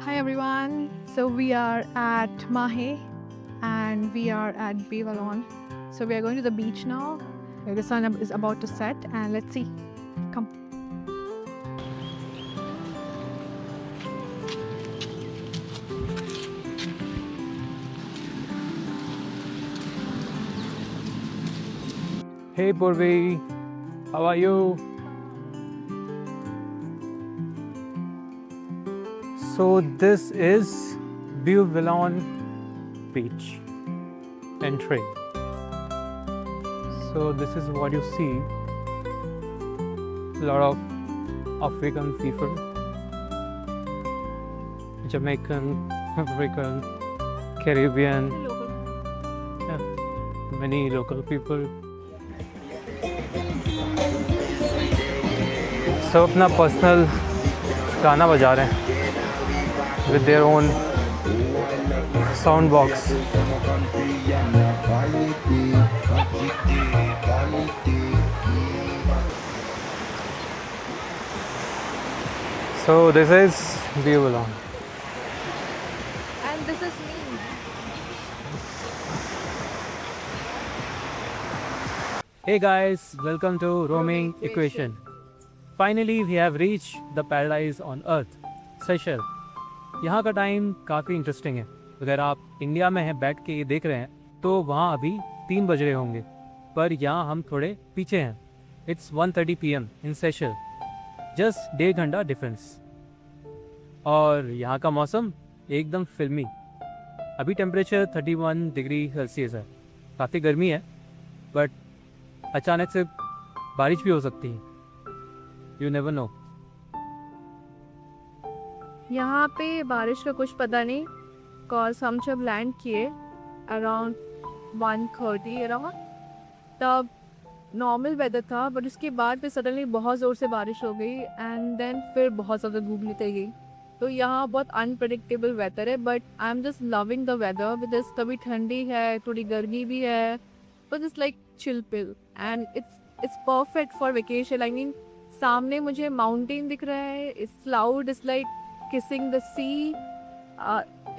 Hi everyone. So we are at Mahe and we are at Bevalon. So we are going to the beach now. The sun is about to set and let's see. Come. Hey Purvi, how are you? So this is Bevalon beach entry. So this is what you see. A lot of African people, Jamaican, African, Caribbean, many local people. सब अपना personal गाना बजा रहे हैं with their own sound box. So this is Bevalon. And this is me. Hey guys, welcome to Roaming Equation. Finally we have reached the paradise on earth, Seychelles. यहाँ का time काफ़ी interesting है. अगर आप इंडिया में हैं बैठ के ये देख रहे हैं तो वहाँ अभी 3 बज रहे होंगे, पर यहाँ हम थोड़े पीछे हैं. It's 1:30 PM in सेशल. जस्ट 1.5 घंटा डिफरेंस. और यहाँ का मौसम एकदम फिल्मी. अभी टेम्परेचर 31 डिग्री सेल्सियस है. काफ़ी गर्मी है, बट अचानक से बारिश भी हो सकती है. You never know. यहाँ पे बारिश का कुछ पता नहीं कॉज हम जब लैंड किए अराउंड 1:30 अराउंड तब नॉर्मल वेदर था, बट उसके बाद फिर सडनली बहुत ज़ोर से बारिश हो गई एंड देन फिर बहुत ज़्यादा धूप निकल गई. तो यहाँ बहुत अनप्रडिक्टेबल वेदर है, but I am just loving the weather because कभी ठंडी है, थोड़ी गर्मी भी है, but it's like chill pill and it's perfect for vacation. I mean सामने मुझे माउंटेन दिख रहा है, it's cloud is like kissing the sea.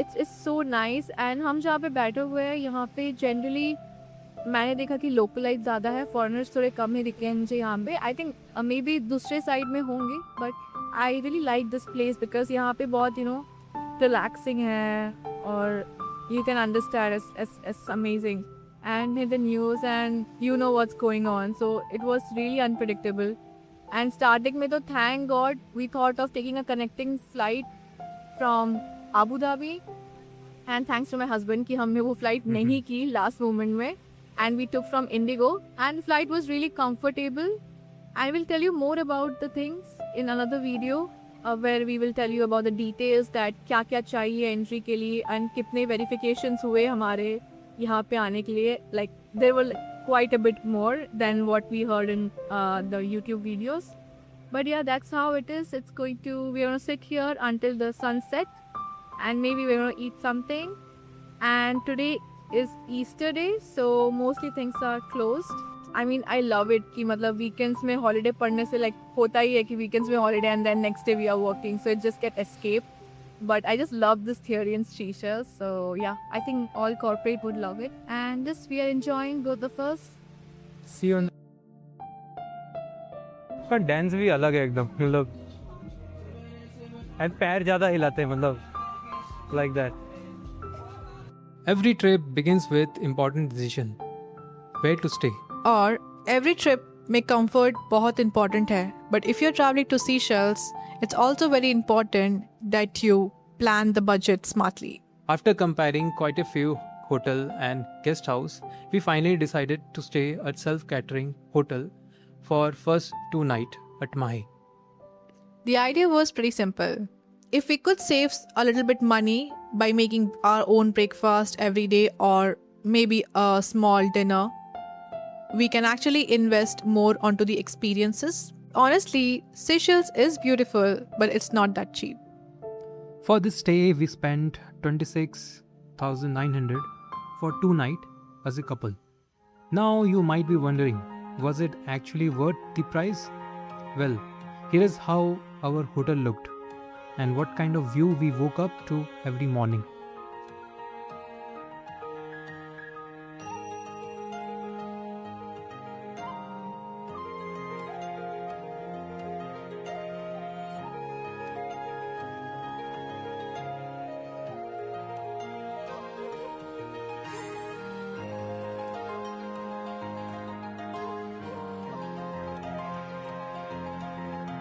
It's so nice. And हम जहाँ पे बैठे हुए हैं यहाँ पे जनरली मैंने देखा कि लोकलाइट ज़्यादा है, फॉरेनर्स थोड़े कम ही दिखे हैं मुझे यहाँ पे. आई थिंक मे बी दूसरे साइड में होंगे, but I really like this place because यहाँ पे बहुत रिलैक्सिंग है और you can understand it's amazing and in the news and you know what's going on, so it was really unpredictable. And starting में तो thank God we thought of taking a connecting flight from Abu Dhabi, and thanks to my husband कि हमने वो flight नहीं की last moment में, and we took from Indigo and flight was really comfortable. I will tell you more about the things in another video where we will tell you about the details that क्या क्या चाहिए entry के लिए and कितने verifications हुए हमारे यहाँ पे आने के लिए. Like there were quite a bit more than what we heard in the YouTube videos. But yeah, that's how it is. We're gonna sit here until the sunset and maybe we're gonna eat something. And today is Easter day, so mostly things are closed. I mean, I love it कि मतलब weekends में holiday पढ़ने से like होता ही है कि weekends में holiday and then next day we are working, so it just get escape. But I just love this theory in Seychelles, so yeah, I think all corporate would love it. And this we are enjoying both of us. See on. उसका dance भी अलग है एकदम, मतलब and पैर ज़्यादा हिलाते हैं, मतलब like that. Every trip begins with important decision, where to stay. और every trip में comfort बहुत important है, but if you're traveling to Seychelles, it's also very important that you plan the budget smartly. After comparing quite a few hotel and guest house, we finally decided to stay at self-catering hotel for first 2 nights at Mahe. The idea was pretty simple. If we could save a little bit money by making our own breakfast every day or maybe a small dinner, we can actually invest more onto the experiences. Honestly, Seychelles is beautiful, but it's not that cheap. For this stay, we spent 26,900 for 2 nights as a couple. Now you might be wondering, was it actually worth the price? Well, here is how our hotel looked. and what kind of view we woke up to every morning.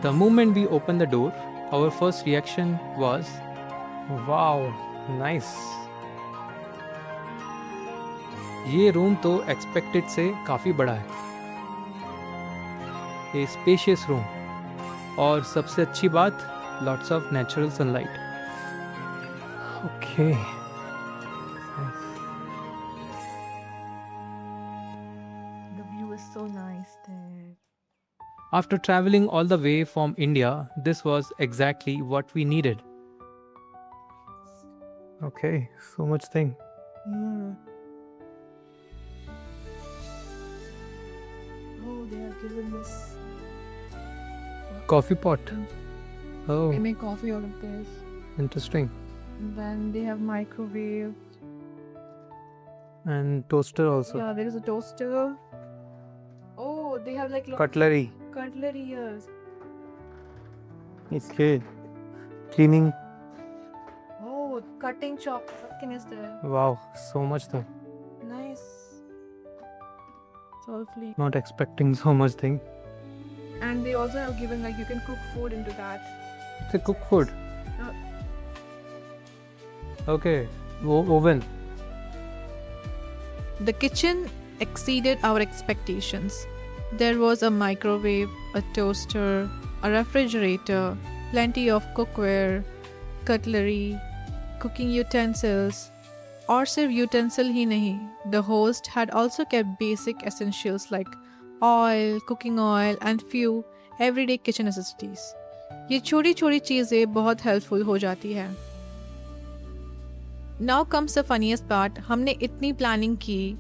The moment we opened the door, our first reaction was, wow, nice. ये room तो expected से काफ़ी बड़ा है. A spacious room. और सबसे अच्छी बात, lots of natural sunlight. Okay. The view is so nice there. After traveling all the way from India, this was exactly what we needed. Okay, so much thing. Oh, they have given this. Coffee pot. Oh, They make coffee out of this. interesting. And then they have microwave. And toaster also. Yeah, there is a toaster. Oh, they have like Cutlery. cutlery here. It's good. Cleaning. Oh, cutting chop. Everything is there. Wow, so much thing. Nice. It's all clean. Not expecting so much thing. And they also have given like you can cook food into that. It's a cook food. Uh. Okay. Oven. The kitchen exceeded our expectations. There was a microwave, a toaster, a refrigerator, plenty of cookware, cutlery, cooking utensils. और सिर्फ utensil ही नहीं, the host had also kept basic essentials like oil, cooking oil and few everyday kitchen necessities. ये छोटी छोटी चीज़ें बहुत helpful हो जाती है. Now comes the funniest part. हमने इतनी planning की,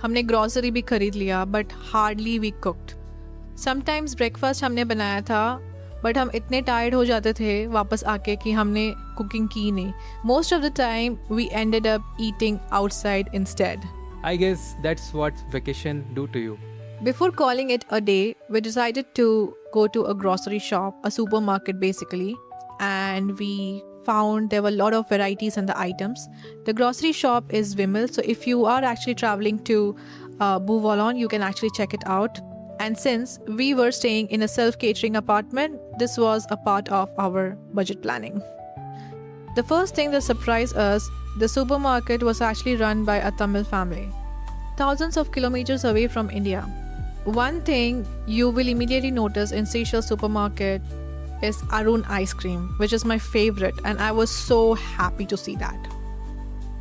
हमने grocery भी खरीद लिया, but hardly we cooked. Sometimes breakfast हमने बनाया था, but हम इतने tired हो जाते थे वापस आके कि हमने cooking की नहीं. Most of the time, we ended up eating outside instead. I guess that's what vacation do to you. Before calling it a day, we decided to go to a grocery shop, a supermarket basically, and we found there were a lot of varieties in the items. The grocery shop is Vimal, so if you are actually traveling to Bouvalon, you can actually check it out. And since we were staying in a self-catering apartment, this was a part of our budget planning. The first thing that surprised us, the supermarket was actually run by a Tamil family, thousands of kilometers away from India. One thing you will immediately notice in Seychelles supermarket is Arun ice cream, which is my favorite, and I was so happy to see that.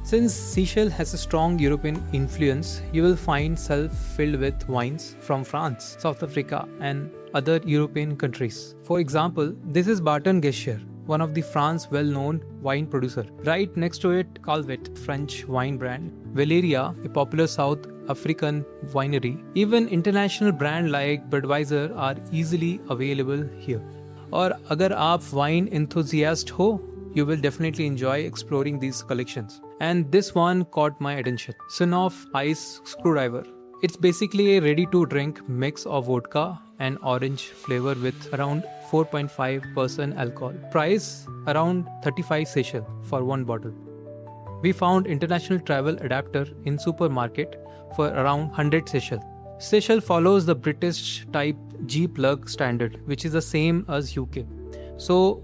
Since Seychelles has a strong European influence, you will find shelves filled with wines from France, South Africa, and other European countries. For example, this is Barton Gescher, one of the France well-known wine producer. Right next to it, Calvet, French wine brand, Valeria, a popular South African winery. Even international brand like Budweiser are easily available here. और अगर आप wine enthusiast हो, you will definitely enjoy exploring these collections. And this one caught my attention. Smirnoff Ice Screwdriver. It's basically a ready-to-drink mix of vodka and orange flavor with around 4.5% alcohol. Price around 35 Seychelles for one bottle. We found international travel adapter in supermarket for around 100 Seychelles. Seychelles follows the British type G-plug standard, which is the same as UK. So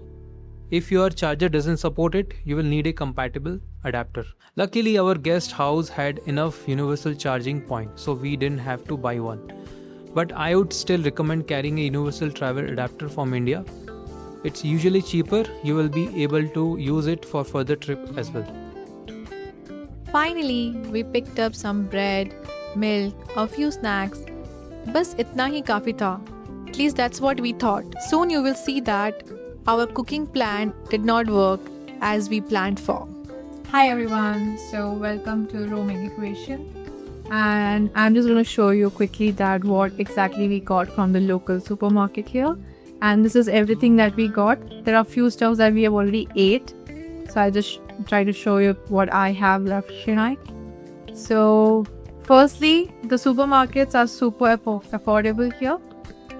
if your charger doesn't support it, you will need a compatible adapter. Luckily, our guest house had enough universal charging point, so we didn't have to buy one. But I would still recommend carrying a universal travel adapter from India. It's usually cheaper. You will be able to use it for further trip as well. Finally, we picked up some bread, milk, a few snacks. बस इतना ही काफ़ी था. At least that's what we thought. Soon you will see that our cooking plan did not work as we planned for. Hi everyone, so welcome to Roaming Equation. And I'm just going to show you quickly that what exactly we got from the local supermarket here. and this is everything that we got. There are few stuffs that we have already ate, so I just try to show you what I have left tonight. So firstly, the supermarkets are super affordable here,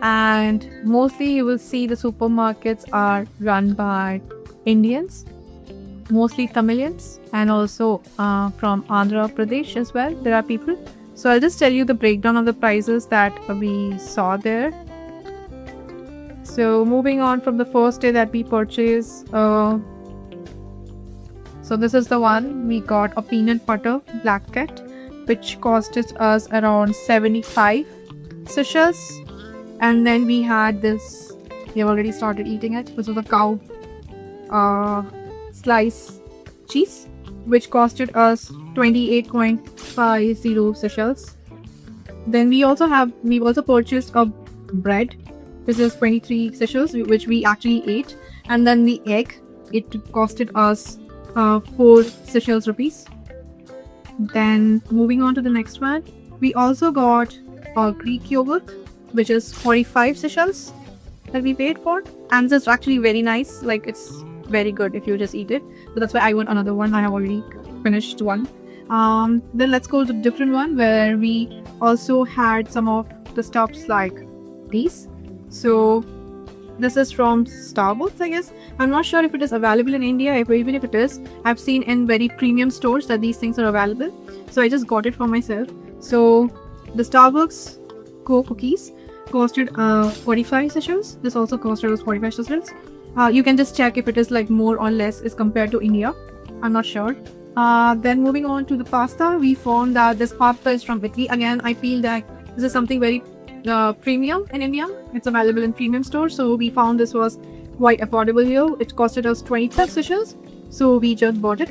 and mostly you will see the supermarkets are run by Indians, mostly Tamilians, and also from Andhra Pradesh as well. There are people. So I'll just tell you the breakdown of the prices that we saw there. So moving on from the first day that we purchased, so this is the one we got, a peanut butter black cat, which costed us around 75 sachets. And then we had this, we have already started eating it. This was a cow slice cheese, which costed us 28.50 sachets. Then we've also purchased a bread. This is 23 sachets, which we actually ate. And then the egg, it costed us 4 sachets rupees. Then moving on to the next one, we also got a Greek yogurt, which is 45 sachets that we paid for. And this is actually very nice. Like, it's very good if you just eat it. So that's why I want another one. I have already finished one. Then let's go to the different one where we also had some of the stuffs like these. So this is from Starbucks, I guess. I'm not sure if it is available in India. Even if it is, I've seen in very premium stores that these things are available. So I just got it for myself. So the Starbucks Go cookies costed 45 sachets. This also costed us 45 sachets. You can just check if it is like more or less as compared to India. I'm not sure. Then moving on to the pasta, we found that this pasta is from Italy. Again, I feel that this is something very premium in India. It's available in premium stores. So we found this was quite affordable here. It costed us 25 sachets. So we just bought it.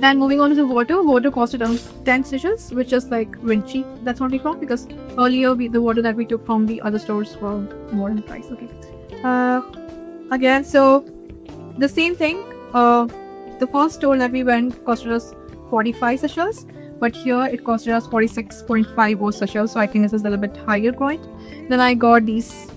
Then moving on to the water costed us 10 sachets, which is like very cheap. That's what we found, because earlier the water that we took from the other stores were more in price. Okay. Again, so the same thing. The first store that we went costed us 45 sachets, but here it costed us 46.50 sachets. So I think this is a little bit higher point. Then I got these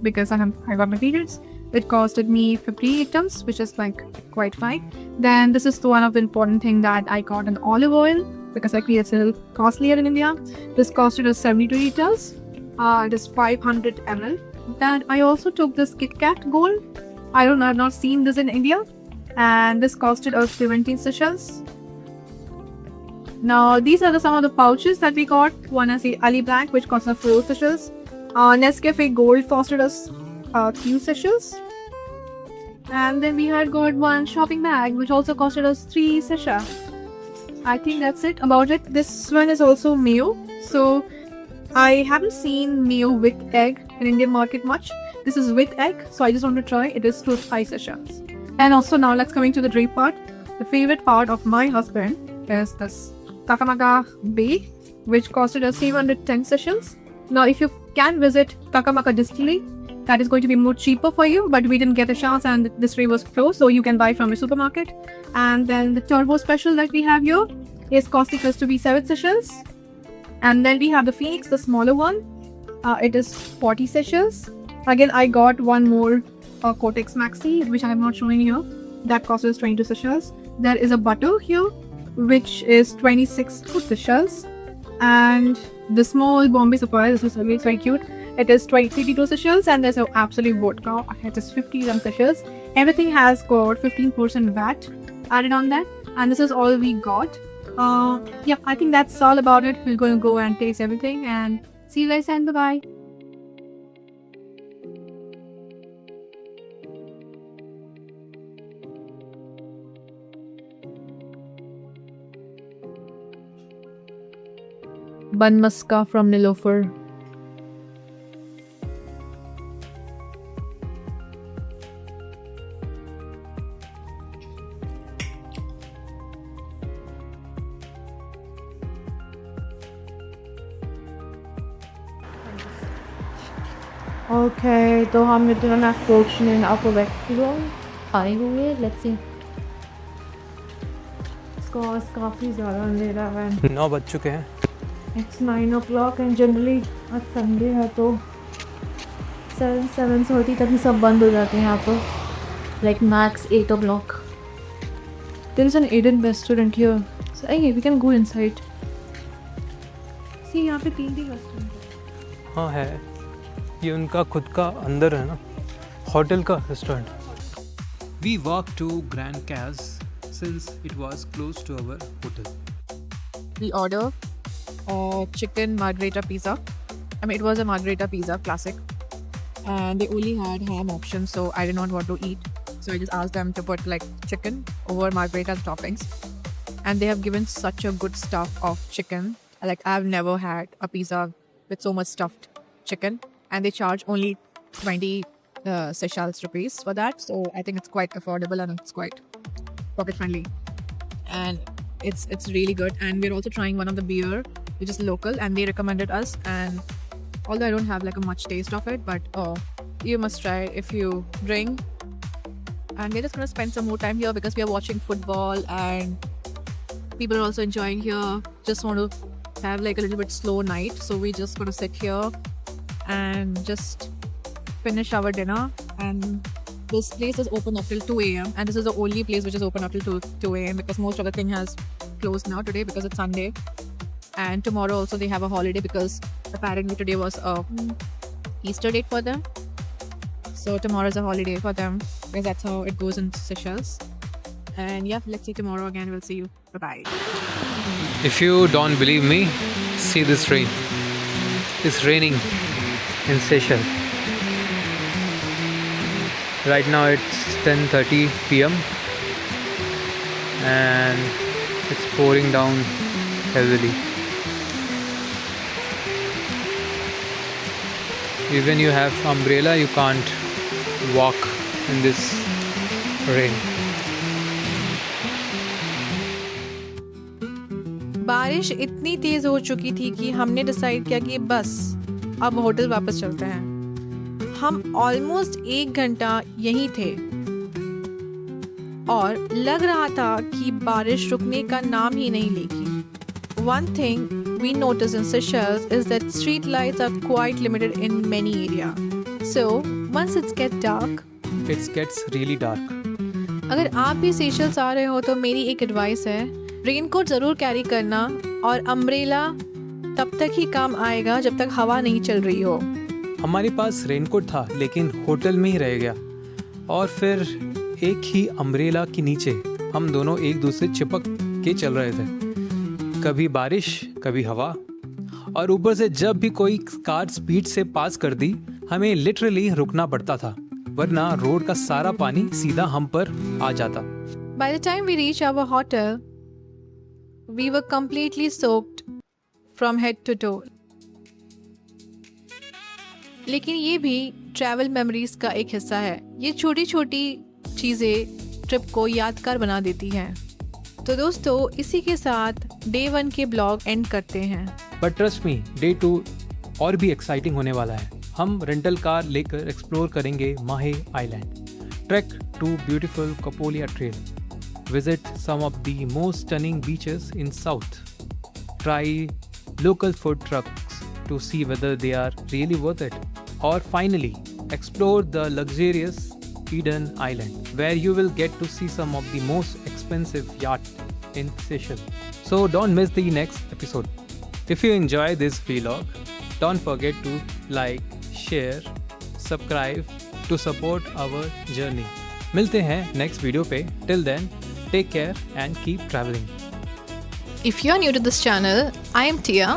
because I got my periods. It costed me 50 items, which is like quite fine. Then this is one of the important thing that I got an olive oil, because I feel it's a little costlier in India. This costed us 72 liters. It is 500 ml. Then I also took this Kit Kat Gold. I've not seen this in India. And this costed us 17 sachets. Now these are some of the pouches that we got. One is the Ali Black, which cost us 4 sachets. Nescafe Gold costed us 2 sachets. And then we had got one shopping bag, which also costed us 3 sachets. I think that's it about it. This one is also mayo. So I haven't seen mayo with egg in Indian market much. This is with egg, so I just want to try. It is 5 sachets. And also now let's coming to the drink part. The favorite part of my husband is this Takamaka Bay, which costed us 710 sachets. Now if you can visit Takamaka Distillery, that is going to be more cheaper for you, but we didn't get a chance and this distillery was closed, so you can buy from a supermarket. And then the turbo special that we have here is costing us to be 7 sachets. And then we have the Phoenix, the smaller one. It is 40 sachets. Again, I got one more Cortex Maxi, which I am not showing here. That costs us 22 sachets. There is a butter here, which is 26 sachets. And the small Bombay Sapphire, this is very cute. It is 22 sachets, and there's an absolute vodka. It is 50 sachets. Everything has got 15% VAT added on that, and this is all we got. Yeah, I think that's all about it. We're going to go and taste everything, and see you guys and bye-bye. Bun Maska from Nilofer. Okay, तो हम इतना approaching आपको vacuum आए हुए. Let's see. इसका काफ़ी ज़्यादा अंधेरा है. 9 बज चुके हैं. It's 9 o'clock and generally आज Sunday है तो 7:30 तक ही सब बंद हो जाते हैं यहाँ पर, like max 8 o'clock. There is an Eden restaurant here. So आइए, we can go inside. See, यहाँ पे 3 रेस्टोरेंट हैं. हाँ है, ये उनका खुद का अंदर है ना, होटल का restaurant. We walked to Grand Cas since it was close to our hotel. We ordered a chicken margherita pizza. I mean, it was a margherita pizza, classic. And they only had ham option, so I did not want to eat. So I just asked them to put like chicken over margherita toppings. And they have given such a good stuff of chicken. Like, I've never had a pizza with so much stuffed chicken. And they charge only 20 Seychelles rupees for that. So I think it's quite affordable and it's quite pocket friendly. And it's really good. And we're also trying one of the beer, which is local, and they recommended us. And although I don't have like a much taste of it, but you must try if you drink. And we're just gonna spend some more time here because we are watching football and people are also enjoying here. Just want to have like a little bit slow night, so we're just gonna sit here and just finish our dinner. And this place is open up till 2 a.m. and this is the only place which is open up till 2 a.m. because most of the thing has closed now today because it's Sunday. And tomorrow also they have a holiday because apparently today was a Easter date for them. So tomorrow is a holiday for them because that's how it goes in Seychelles. And yeah, let's see tomorrow again. We'll see you. Bye-bye. If you don't believe me, see this rain. It's raining in Seychelles. Right now it's 10:30 p.m. and it's pouring down heavily. Even you have umbrella, you can't walk in this rain. बारिश इतनी तेज हो चुकी थी कि हमने decide किया कि बस अब होटल वापस चलते हैं. हम ऑलमोस्ट 1 घंटा यहीं थे और लग रहा था कि बारिश रुकने का नाम ही नहीं लेगी. One thing we notice in Seychelles is that street lights are quite limited in many areas. So once it gets dark, It gets really dark. अगर आप भी सेशल्स आ रहे हो तो मेरी एक एडवाइस है, रेनकोट ज़रूर कैरी करना और अम्ब्रेला तब तक ही काम आएगा जब तक हवा नहीं चल रही हो. हमारे पास रेनकोट था लेकिन होटल में ही रह गया और फिर एक ही अम्ब्रेला के नीचे हम दोनों एक दूसरे चिपक के चल रहे थे. कभी बारिश कभी हवा और ऊपर से जब भी कोई कार स्पीड से पास कर दी हमें लिटरली रुकना पड़ता था वरना रोड का सारा पानी सीधा हम पर आ जाता. By the time we reached our hotel, we were completely soaked from head to toe. लेकिन ये भी ट्रैवल मेमोरीज का एक हिस्सा है. ये छोटी छोटी चीज़ें ट्रिप को यादगार बना देती हैं. तो दोस्तों इसी के साथ डे 1 के ब्लॉग एंड करते हैं. बट ट्रस्ट मी, डे 2 और भी एक्साइटिंग होने वाला है. हम रेंटल कार लेकर एक्सप्लोर करेंगे Mahe island, trek to beautiful Copolia trail, visit some of the most stunning beaches in South, try local food trucks to see whether they are really worth it, or finally explore the luxurious Eden Island where you will get to see some of the most expensive yachts in Seychelles. So don't miss the next episode. If you enjoy this vlog, don't forget to like, share, subscribe to support our journey. मिलते हैं next video पे. Till then, take care and keep traveling. If you're new to this channel, I am Tia.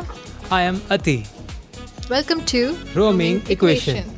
I am Ati. Welcome to Roaming Equation.